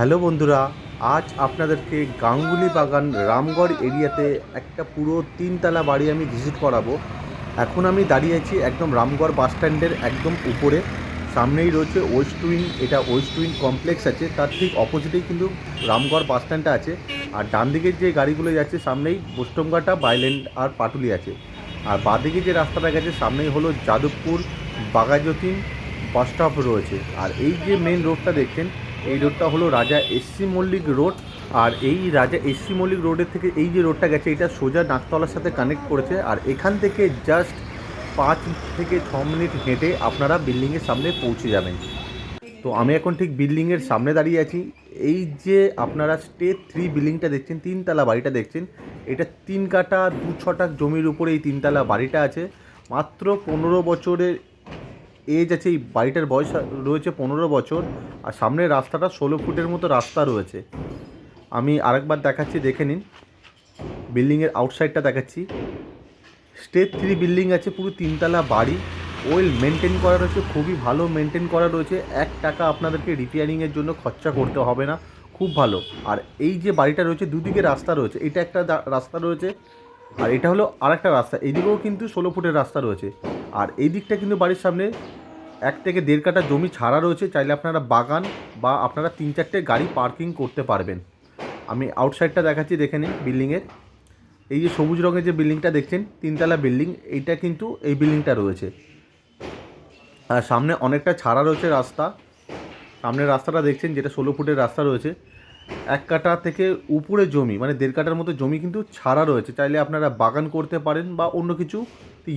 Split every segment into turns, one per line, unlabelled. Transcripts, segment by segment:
Hello বন্ধুরা, আজ আপনাদেরকে গাঙ্গুলি বাগান রামগড় এরিয়াতে একটা পুরো তিনতলা বাড়ি আমি ভিজিট করাবো। এখন আমি দাঁড়িয়ে আছি একদম রামগড় বাস স্ট্যান্ডের একদম উপরে। সামনেই রয়েছে ওয়েস্ট উইং, এটা ওয়েস্ট উইং কমপ্লেক্স আছে, তার ঠিক অপোজিটেই কিন্তু রামগড় বাস স্ট্যান্ডটা আছে। আর ডান দিকের যে গাড়িগুলো যাচ্ছে সামনেই বোস্টমঘাটা, বাইল্যান্ড আর পাটুলি আছে। আর বাঁদিকে যে রাস্তাটা গেছে সামনেই হলো যাদবপুর বাঘাযতীন বাস স্টপ রয়েছে। আর এই যে মেন রোডটা দেখছেন, এই রোডটা হলো রাজা এসসি মল্লিক রোড। আর এই রাজা এসসি মল্লিক রোডের থেকে এই যে রোডটা গেছে এটা সোজা নাকতলার সাথে কানেক্ট করেছে। আর এখান থেকে জাস্ট 5 থেকে 6 মিনিট হেঁটে আপনারা বিল্ডিংয়ের সামনে পৌঁছে যাবেন। তো আমি এখন ঠিক বিল্ডিংয়ের সামনে দাঁড়িয়ে আছি। এই যে আপনারা স্টেজ 3 বিল্ডিংটা দেখছেন, তিনতলা বাড়িটা দেখছেন, এটা 3 কাঠা 2 ছটাক জমির উপরে এই তিনতলা বাড়িটা আছে। মাত্র 15 বছরের এজ আছে, এই বাড়িটার বয়স রয়েছে 15 বছর। আর সামনের রাস্তাটা 16 ফুটের মতো রাস্তা রয়েছে। আমি আরেকবার দেখাচ্ছি, দেখে নিন। বিল্ডিংয়ের আউটসাইডটা দেখাচ্ছি। স্টেজ 3 বিল্ডিং আছে, পুরো তিনতলা বাড়ি, ওয়েল মেনটেন করা রয়েছে, খুবই ভালো মেনটেন করা রয়েছে। 1 টাকা আপনাদেরকে রিপেয়ারিংয়ের জন্য খরচা করতে হবে না, খুব ভালো। আর এই যে বাড়িটা রয়েছে দুদিকে রাস্তা রয়েছে, এটা একটা রাস্তা রয়েছে, আর এটা হলো আরেকটা রাস্তা। এইদিকেও কিন্তু 16 ফুটের রাস্তা রয়েছে। আর এই দিকটা কিন্তু বাড়ির সামনে 1 থেকে 1.5 কাঠা জমি ছাড়া রয়েছে, চাইলে আপনারা বাগান বা আপনারা 3-4টে গাড়ি পার্কিং করতে পারবেন। আমি আউটসাইডটা দেখাচ্ছি, দেখে নিন বিল্ডিংয়ের। এই যে সবুজ রঙের যে বিল্ডিংটা দেখছেন, তিনতলা বিল্ডিং, এইটা কিন্তু এই বিল্ডিংটা রয়েছে। আর সামনে অনেকটা ছাড়া রয়েছে রাস্তা। সামনের রাস্তাটা দেখছেন, যেটা 16 ফুটের রাস্তা রয়েছে। 1 কাঠা থেকে উপরে জমি, মানে 1.5 কাঠার মতো জমি কিন্তু ছাড়া রয়েছে, চাইলে আপনারা বাগান করতে পারেন বা অন্য কিছু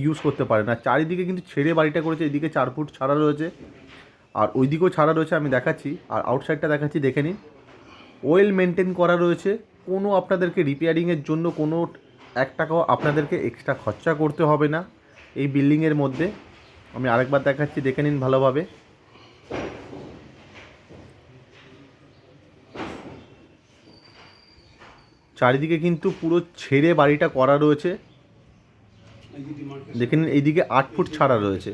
ইউজ করতে পারেন। আর চারিদিকে কিন্তু ছেড়ে বাড়িটা করেছে, এদিকে 4 ফুট ছাড়া রয়েছে আর ওই দিকেও ছাড়া রয়েছে, আমি দেখাচ্ছি। আর আউটসাইডটা দেখাচ্ছি, দেখে নিন। ওয়েল মেনটেন করা রয়েছে, কোনো আপনাদেরকে রিপেয়ারিংয়ের জন্য কোনো 1 টাকাও আপনাদেরকে এক্সট্রা খরচা করতে হবে না এই বিল্ডিংয়ের মধ্যে। আমি আরেকবার দেখাচ্ছি, দেখে নিন ভালোভাবে। চারিদিকে কিন্তু পুরো ছেড়ে বাড়িটা করা রয়েছে, দেখে নিন। এইদিকে 8 ফুট ছাড়া রয়েছে।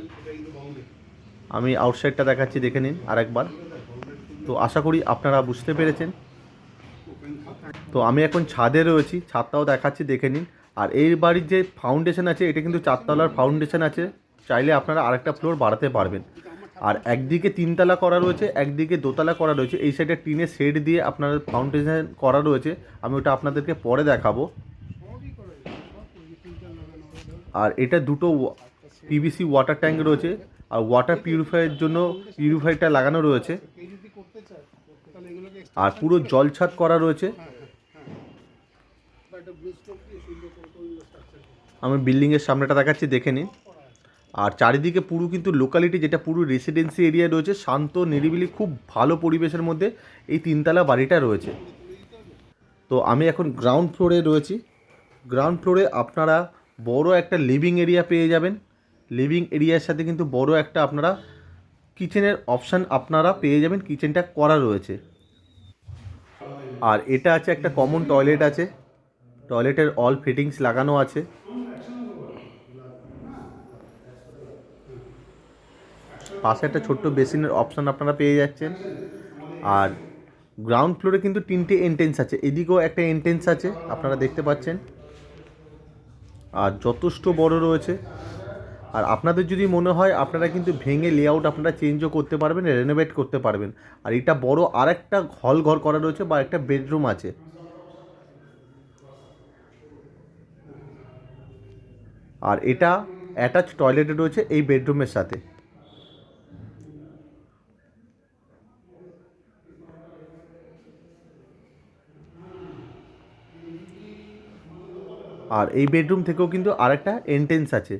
আমি আউটসাইডটা দেখাচ্ছি, দেখে নিন আরেকবার। তো আশা করি আপনারা বুঝতে পেরেছেন। তো আমি এখন ছাদে রয়েছি, ছাদটাও দেখাচ্ছি, দেখে নিন। আর এই বাড়ির যে ফাউন্ডেশন আছে, এটা কিন্তু 4 তলার ফাউন্ডেশন আছে, চাইলে আপনারা আরেকটা ফ্লোর বাড়াতে পারবেন। আর একদিকে 3 তলা করা রয়েছে, একদিকে 2 তলা করা রয়েছে। এই সাইডে টিনের শেড দিয়ে আপনার ফাউন্ডেশন করা রয়েছে, আমি ওটা আপনাদেরকে পরে দেখাবো। আর এটা দুটো পিভিসি ওয়াটার ট্যাঙ্ক রয়েছে, আর ওয়াটার পিউরিফায়ারের জন্য পিউরিফায়ারটা লাগানো রয়েছে। আর পুরো জল ছাদ করা রয়েছে। আমি বিল্ডিংয়ের সামনেটা দেখাচ্ছি, দেখে নিন। আর চারিদিকে পুরো কিন্তু লোকালিটি, যেটা পুরো রেসিডেন্সি এরিয়া রয়েছে, শান্ত নিরিবিলি, খুব ভালো পরিবেশের মধ্যে এই তিনতলা বাড়িটা রয়েছে। তো আমি এখন গ্রাউন্ড ফ্লোরে রয়েছি। গ্রাউন্ড ফ্লোরে আপনারা বড় একটা লিভিং এরিয়া পেয়ে যাবেন। লিভিং এরিয়ার সাথে কিন্তু বড় একটা আপনারা কিচেনের অপশান আপনারা পেয়ে যাবেন, কিচেনটা করা রয়েছে। আর এটা আছে একটা কমন টয়লেট আছে, টয়লেটের অল ফিটিংস লাগানো আছে। পাশে একটা ছোট্ট বেসিনের অপশান আপনারা পেয়ে যাচ্ছেন। আর গ্রাউন্ড ফ্লোরে কিন্তু 3টে এন্ট্রেন্স আছে, এদিকেও একটা এন্ট্রেন্স আছে আপনারা দেখতে পাচ্ছেন। আর যথেষ্ট বড় রয়েছে। আর আপনাদের যদি মনে হয় আপনারা কিন্তু ভেঙে লেআউট আপনারা চেঞ্জও করতে পারবেন, রেনোভেট করতে পারবেন। আর এটা বড় আরেকটা হল ঘর করা রয়েছে বা একটা বেডরুম আছে। আর এটা অ্যাটাচ টয়লেট রয়েছে এই বেডরুমের সাথে। আর এই বেডরুম থেকেও কিন্তু আরেকটা এন্ট্রেন্স আছে,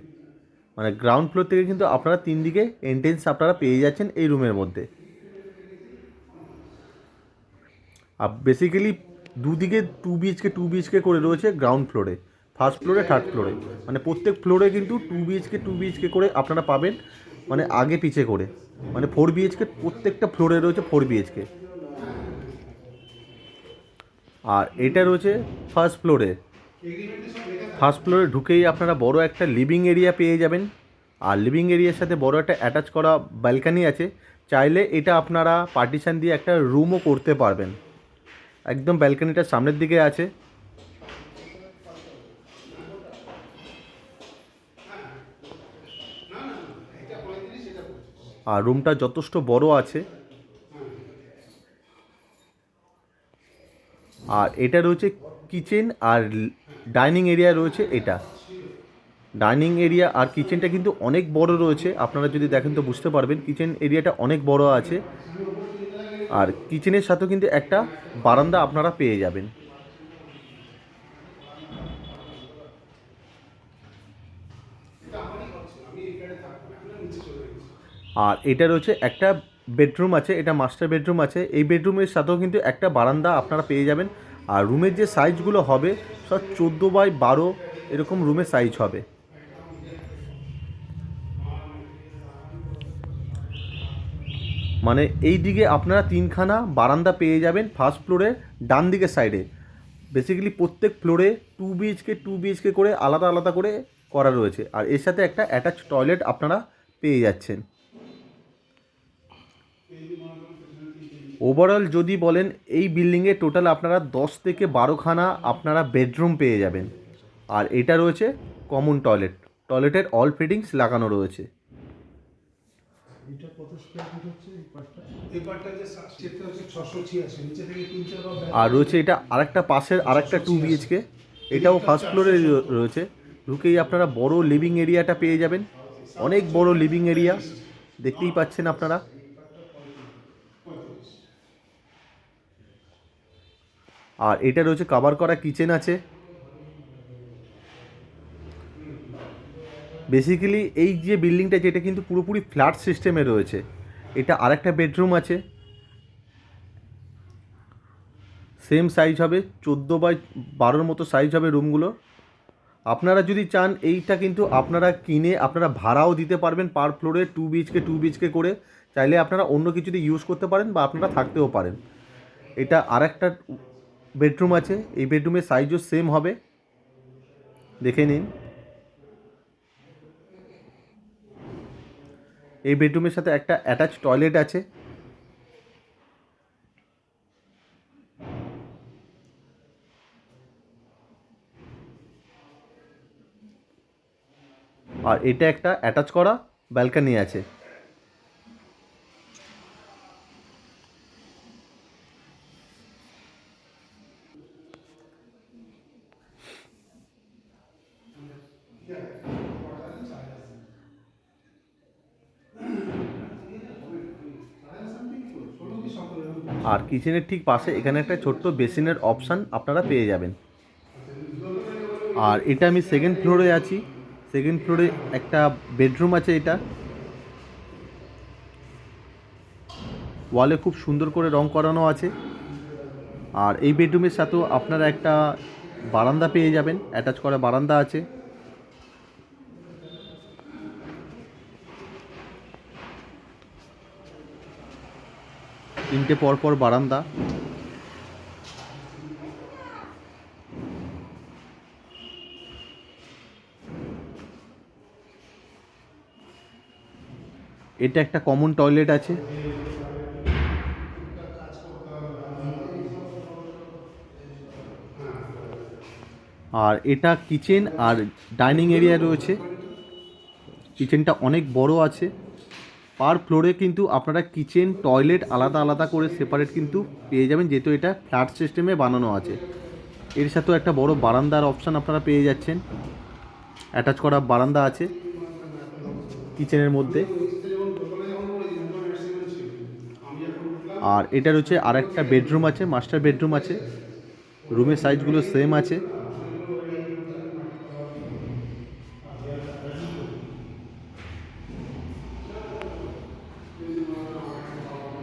মানে গ্রাউন্ড ফ্লোর থেকে কিন্তু আপনারা 3 দিকে এন্ট্রেন্স আপনারা পেয়ে যাচ্ছেন এই রুমের মধ্যে। আর বেসিক্যালি দুদিকে 2 BHK করে রয়েছে গ্রাউন্ড ফ্লোরে, ফার্স্ট ফ্লোরে, থার্ড ফ্লোরে। মানে প্রত্যেক ফ্লোরে কিন্তু 2 BHK করে আপনারা পাবেন, মানে আগে পিছে করে। মানে 4 BHK প্রত্যেকটা ফ্লোরে রয়েছে, 4 BHK। আর এটা রয়েছে ফার্স্ট ফ্লোরে। ফার্স্ট ফ্লোরে ঢুকেই আপনারা বড় একটা লিভিং এরিয়া পেয়ে যাবেন। আর লিভিং এরিয়ার সাথে বড় একটা অ্যাটাচ করা ব্যালকানি আছে, চাইলে এটা আপনারা পার্টিশন দিয়ে একটা রুমও করতে পারবেন। একদম ব্যালকনিটা সামনের দিকে আছে। আর রুমটা যথেষ্ট বড় আছে। আর এটা রয়েছে কিচেন, আর ডাইনিং এরিয়া রয়েছে। এটা ডাইনিং এরিয়া আর কিচেনটা কিন্তু অনেক বড় রয়েছে, আপনারা যদি দেখেন তো বুঝতে পারবেন কিচেন এরিয়াটা অনেক বড় আছে। আর কিচেনের সাথেও কিন্তু একটা বারান্দা আপনারা পেয়ে যাবেন। আর এটা রয়েছে একটা বেডরুম আছে, এটা মাস্টার বেডরুম আছে। এই বেডরুমের সাথেও কিন্তু একটা বারান্দা আপনারা পেয়ে যাবেন। আর রুমের যে সাইজগুলো হবে সব 14x12 এরকম রুমের সাইজ হবে। মানে এই দিকে আপনারা 3খানা বারান্দা পেয়ে যাবেন ফার্স্ট ফ্লোরের ডান দিকের সাইডে। বেসিক্যালি প্রত্যেক ফ্লোরে 2 BHK করে আলাদা আলাদা করে করা রয়েছে। আর এর সাথে একটা অ্যাটাচ টয়লেট আপনারা পেয়ে যাচ্ছেন। ওভারঅল যদি বলেন এই বিল্ডিংয়ে টোটাল আপনারা 10 থেকে 12খানা আপনারা বেডরুম পেয়ে যাবেন। আর এটা রয়েছে কমন টয়লেট, টয়লেটের অল ফিটিংস লাগানো রয়েছে। আর রয়েছে এটা আরেকটা পাশের আরেকটা 2 BHK, এটাও ফার্স্ট ফ্লোরে রয়েছে। ঢুকেই আপনারা বড় লিভিং এরিয়াটা পেয়ে যাবেন, অনেক বড় লিভিং এরিয়া দেখতেই পাচ্ছেন আপনারা। আর এটা রয়েছে কভার করা কিচেন আছে। বেসিক্যালি এই যে বিল্ডিংটা যেটা কিন্তু পুরোপুরি ফ্ল্যাট সিস্টেমে রয়েছে। এটা আরেকটা বেডরুম আছে, সেম সাইজ হবে, 14x12 মতো সাইজ হবে রুমগুলো। আপনারা যদি চান এইটা কিন্তু আপনারা কিনে আপনারা ভাড়াও দিতে পারবেন পার ফ্লোরে 2 BHK করে। চাইলে আপনারা অন্য কিছুতে ইউজ করতে পারেন বা আপনারা থাকতেও পারেন। এটা আরেকটা বেডরুম আছে, এই বেডরুমের সাইজও সেম হবে, দেখে নিন। এই বেডরুমের সাথে একটা অ্যাটাচ টয়লেট আছে। আর এটা একটা অ্যাটাচ করা ব্যালকনি আছে। আর কিচেনের ঠিক পাশে এখানে একটা ছোট্ট বেসিনের অপশান আপনারা পেয়ে যাবেন। আর এটা আমি সেকেন্ড ফ্লোরে আছি। সেকেন্ড ফ্লোরে একটা বেডরুম আছে। এটা ওয়ালে খুব সুন্দর করে রং করানো আছে। আর এই বেডরুমের সাথেও আপনারা একটা বারান্দা পেয়ে যাবেন, অ্যাটাচ করা বারান্দা আছে। তিনটে পরপর বারান্দা। এটা একটা কমন টয়লেট আছে। আর এটা কিচেন আর ডাইনিং এরিয়া রয়েছে। কিচেনটা অনেক বড় আছে। পার ফ্লোরে কিন্তু আপনারা কিচেন টয়লেট আলাদা আলাদা করে সেপারেট কিন্তু পেয়ে যাবেন, যেহেতু এটা ফ্ল্যাট সিস্টেমে বানানো আছে। এর সাথেও একটা বড় বারান্দার অপশান আপনারা পেয়ে যাচ্ছেন, অ্যাটাচ করা বারান্দা আছে কিচেনের মধ্যে। আর এটা রয়েছে আর একটা বেডরুম আছে, মাস্টার বেডরুম আছে। রুমের সাইজগুলো সেম আছে।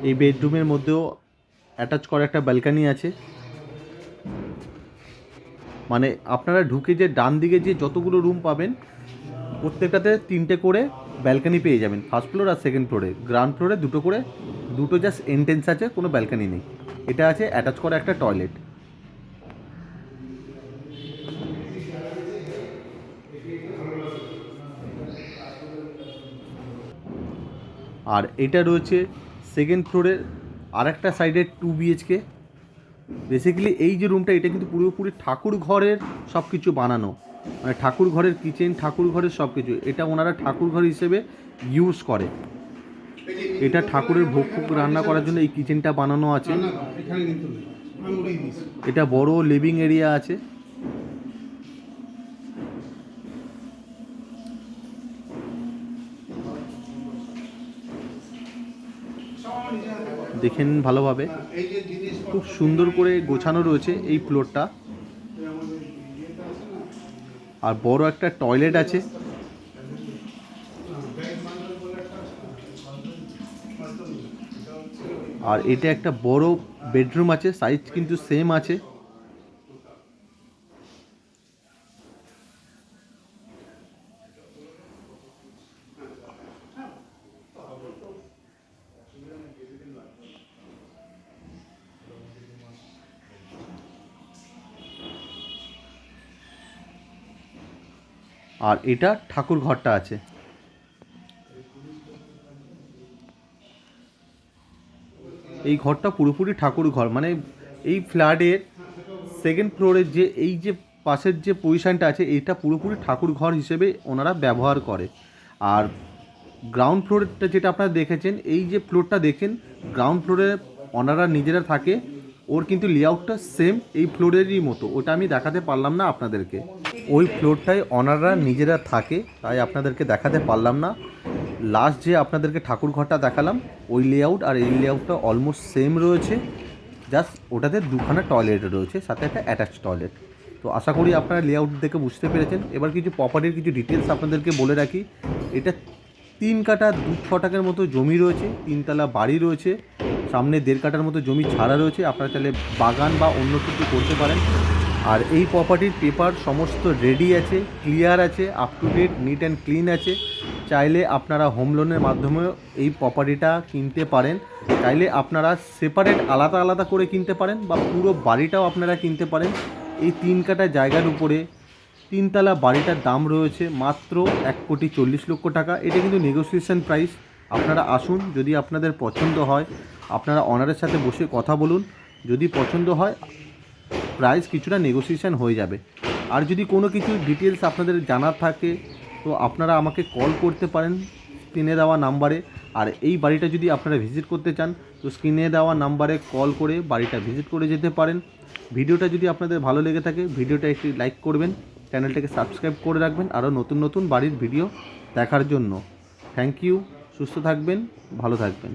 এই বেডরুমের মধ্যেও অ্যাটাচ করা একটা ব্যালকনি আছে। মানে আপনারা ঢুকে যে ডান দিকে যে যতগুলো রুম পাবেন প্রত্যেকটাতে 3টে করে ব্যালকনি পেয়ে যাবেন, ফার্স্ট ফ্লোর আর সেকেন্ড ফ্লোরে। গ্রাউন্ড ফ্লোরে দুটো জাস্ট এন্ট্রেন্স আছে, কোনো ব্যালকনি নেই। এটা আছে অ্যাটাচ করা একটা টয়লেট। আর এটা রয়েছে সেকেন্ড ফ্লোরের আরেকটা সাইডে 2 BHK। বেসিক্যালি এই যে রুমটা, এটা কিন্তু পুরোপুরি ঠাকুর ঘরের সব কিছু বানানো, মানে ঠাকুর ঘরের কিচেন, ঠাকুর ঘরের সব কিছু, এটা ওনারা ঠাকুর ঘর হিসেবে ইউজ করে। এটা ঠাকুরের ভোগ ফোগ রান্না করার জন্য এই কিচেনটা বানানো আছে। এটা বড় লিভিং এরিয়া আছে। দেখেন ভালোভাবে, খুব সুন্দর করে গোছানো রয়েছে এই ফ্লোরটা। আর বড় একটা টয়লেট আছে। আর এটা একটা বড় বেডরুম আছে, সাইজ কিন্তু সেম আছে। আর এটা ঠাকুর ঘরটা আছে। এই ঘরটা পুরোপুরি ঠাকুর ঘর, মানে এই ফ্ল্যাটের সেকেন্ড ফ্লোরের যে এই যে পাশের যে পজিশানটা আছে, এটা পুরোপুরি ঠাকুর ঘর হিসেবে ওনারা ব্যবহার করে। আর গ্রাউন্ড ফ্লোরটা যেটা আপনারা দেখেছেন, এই যে ফ্লোরটা দেখেন, গ্রাউন্ড ফ্লোরে ওনারা নিজেরা থাকে। ওর কিন্তু লেআউটটা সেম এই ফ্লোরেরই মতো, ওটা আমি দেখাতে পারলাম না আপনাদেরকে। ওই ফ্লোরটায় ওনারা নিজেরা থাকে, তাই আপনাদেরকে দেখাতে পারলাম না। লাস্ট যে আপনাদেরকে ঠাকুর ঘরটা দেখালাম, ওই লেআউট আর এই লেআউটটা অলমোস্ট সেম রয়েছে, জাস্ট ওটাতে দুখানা টয়লেট রয়েছে, সাথে একটা অ্যাটাচ টয়লেট। তো আশা করি আপনারা লেআউট দেখে বুঝতে পেরেছেন। এবার কিছু প্রপার্টির কিছু ডিটেলস আপনাদেরকে বলে রাখি। এটা 3 কাঠা 2 ছটাকের মতো জমি রয়েছে, 3 তলা বাড়ি রয়েছে, সামনে 1.5 কাঠার মতো জমি ছাড়া রয়েছে। আপনারা চাইলে বাগান বা অন্য কিছু করতে পারেন। আর এই প্রপার্টির পেপার সমস্ত রেডি আছে, ক্লিয়ার আছে, up to date, neat and clean আছে। চাইলে আপনারা হোম লোনের মাধ্যমে এই প্রপার্টিটা কিনতে পারেন। চাইলে আপনারা সেপারেট আলাদা আলাদা করে কিনতে পারেন, বা পুরো বাড়িটাও আপনারা কিনতে পারেন। এই 3 কাঠা জায়গার উপরে 3 তলা বাড়িটার দাম রয়েছে মাত্র 1,40,00,000 টাকা। এটা কিন্তু নেগোসিয়েশন প্রাইস। আপনারা আসুন, যদি আপনাদের পছন্দ হয় আপনারা অনারের সাথে বসে কথা বলুন। যদি পছন্দ হয় প্রাইস কিছুটা নেগোসিয়েশন হয়ে যাবে। আর যদি কোনো কিছু ডিটেলস আপনাদের জানার থাকে তো আপনারা আমাকে কল করতে পারেন স্ক্রিনে দেওয়া নাম্বারে। আর এই বাড়িটা যদি আপনারা ভিজিট করতে চান তো স্ক্রিনে দেওয়া নাম্বারে কল করে বাড়িটা ভিজিট করে যেতে পারেন। ভিডিওটা যদি আপনাদের ভালো লেগে থাকে ভিডিওটা একটি লাইক করবেন, চ্যানেলটাকে সাবস্ক্রাইব করে রাখবেন আরও নতুন নতুন বাড়ির ভিডিও দেখার জন্য। থ্যাংক ইউ, সুস্থ থাকবেন, ভালো থাকবেন।